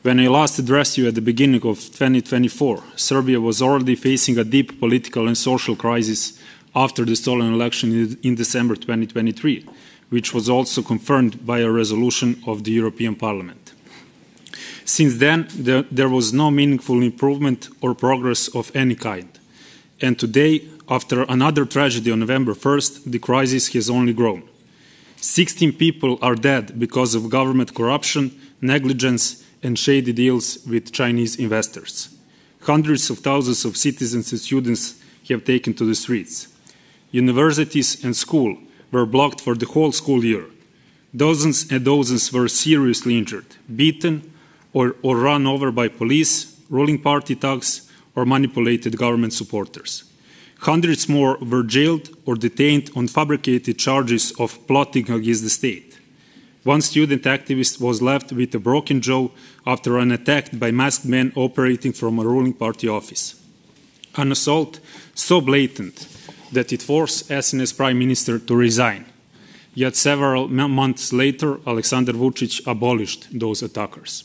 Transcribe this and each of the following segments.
When I last addressed you at the beginning of 2024, Serbia was already facing a deep political and social crisis after the stolen election in December 2023, which was also confirmed by a resolution of the European Parliament. Since then, there was no meaningful improvement or progress of any kind. And today, after another tragedy on November 1st, the crisis has only grown. 16 people are dead because of government corruption, negligence, and shady deals with Chinese investors. Hundreds of thousands of citizens and students have taken to the streets. Universities and schools were blocked for the whole school year. Dozens and dozens were seriously injured, beaten, or run over by police, ruling party thugs, or manipulated government supporters. Hundreds more were jailed or detained on fabricated charges of plotting against the state. One student activist was left with a broken jaw after an attack by masked men operating from a ruling party office. An assault so blatant that it forced SNS Prime Minister to resign. Yet several months later, Aleksandar Vučić abolished those attackers.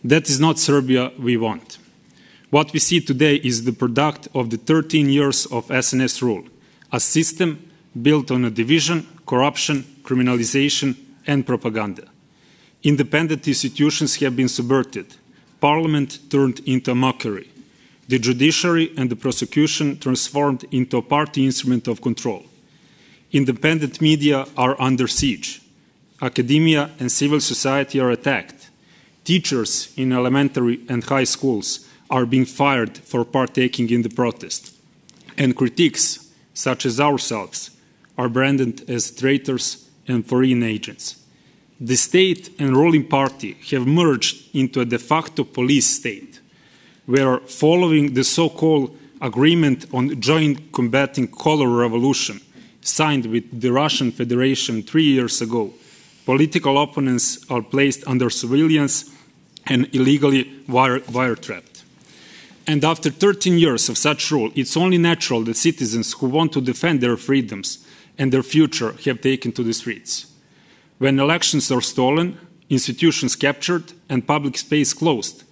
That is not Serbia we want. What we see today is the product of the 13 years of SNS rule, a system built on a division, corruption, criminalization, and propaganda. Independent institutions have been subverted. Parliament turned into a mockery. The judiciary and the prosecution transformed into a party instrument of control. Independent media are under siege. Academia and civil society are attacked. Teachers in elementary and high schools are being fired for partaking in the protest. And critics, such as ourselves, are branded as traitors and foreign agents. The state and ruling party have merged into a de facto police state, where following the so-called agreement on joint combating color revolution signed with the Russian Federation 3 years ago, political opponents are placed under surveillance and illegally wiretapped. And after 13 years of such rule, it's only natural that citizens who want to defend their freedoms and their future have taken to the streets. When elections are stolen, institutions captured, and public space closed,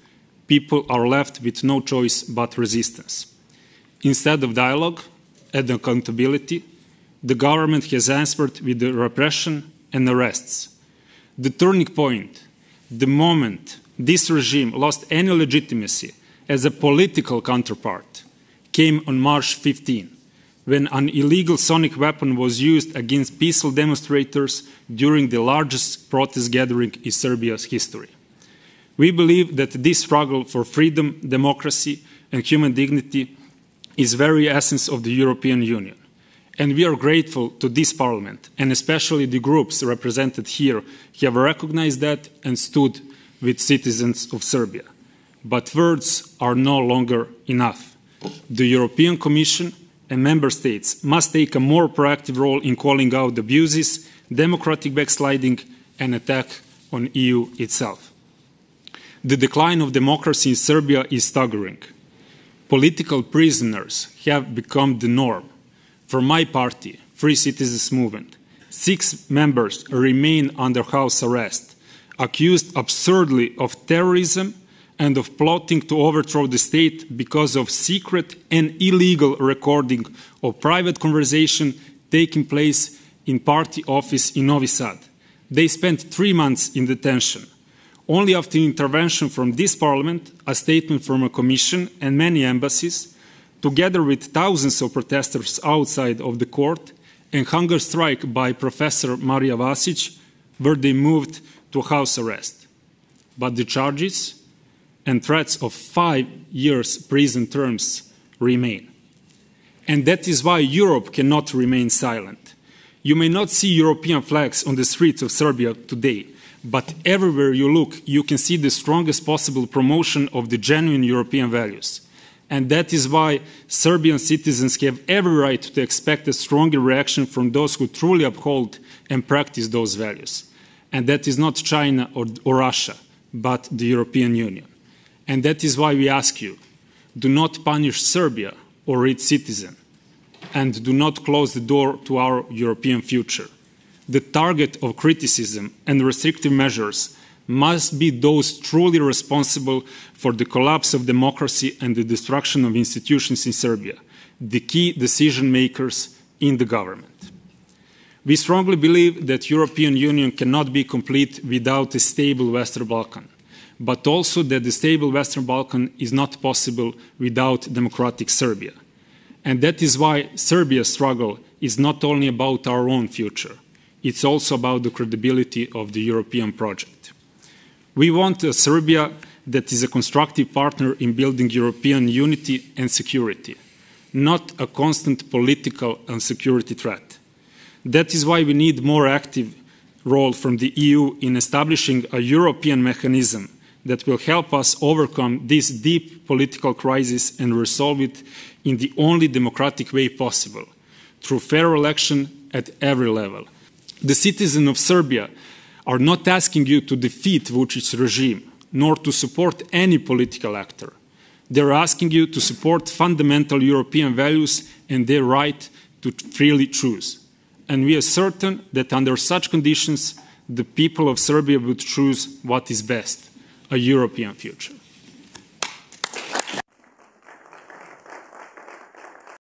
people are left with no choice but resistance. Instead of dialogue and accountability, the government has answered with the repression and arrests. The turning point, the moment this regime lost any legitimacy as a political counterpart, came on March 15, when an illegal sonic weapon was used against peaceful demonstrators during the largest protest gathering in Serbia's history. We believe that this struggle for freedom, democracy, and human dignity is the very essence of the European Union. And we are grateful to this Parliament, and especially the groups represented here, who have recognized that and stood with citizens of Serbia. But words are no longer enough. The European Commission and Member States must take a more proactive role in calling out abuses, democratic backsliding, and attack on the EU itself. The decline of democracy in Serbia is staggering. Political prisoners have become the norm. For my party, Free Citizens Movement, 6 members remain under house arrest, accused absurdly of terrorism and of plotting to overthrow the state because of secret and illegal recording of private conversation taking place in party office in Novi Sad. They spent 3 months in detention. Only after intervention from this parliament, a statement from a commission and many embassies, together with thousands of protesters outside of the court and hunger strike by Professor Marija Vasić, were they moved to house arrest. But the charges and threats of 5 years prison terms remain. And that is why Europe cannot remain silent. You may not see European flags on the streets of Serbia today, but everywhere you look, you can see the strongest possible promotion of the genuine European values. And that is why Serbian citizens have every right to expect a stronger reaction from those who truly uphold and practice those values. And that is not China or Russia, but the European Union. And that is why we ask you, do not punish Serbia or its citizens, and do not close the door to our European future. The target of criticism and restrictive measures must be those truly responsible for the collapse of democracy and the destruction of institutions in Serbia, the key decision makers in the government. We strongly believe that European Union cannot be complete without a stable Western Balkan, but also that the stable Western Balkan is not possible without democratic Serbia. And that is why Serbia's struggle is not only about our own future, it's also about the credibility of the European project. We want a Serbia that is a constructive partner in building European unity and security, not a constant political and security threat. That is why we need more active role from the EU in establishing a European mechanism that will help us overcome this deep political crisis and resolve it in the only democratic way possible, through fair election at every level. The citizens of Serbia are not asking you to defeat Vučić's regime, nor to support any political actor. They are asking you to support fundamental European values and their right to freely choose. And we are certain that under such conditions, the people of Serbia would choose what is best, a European future.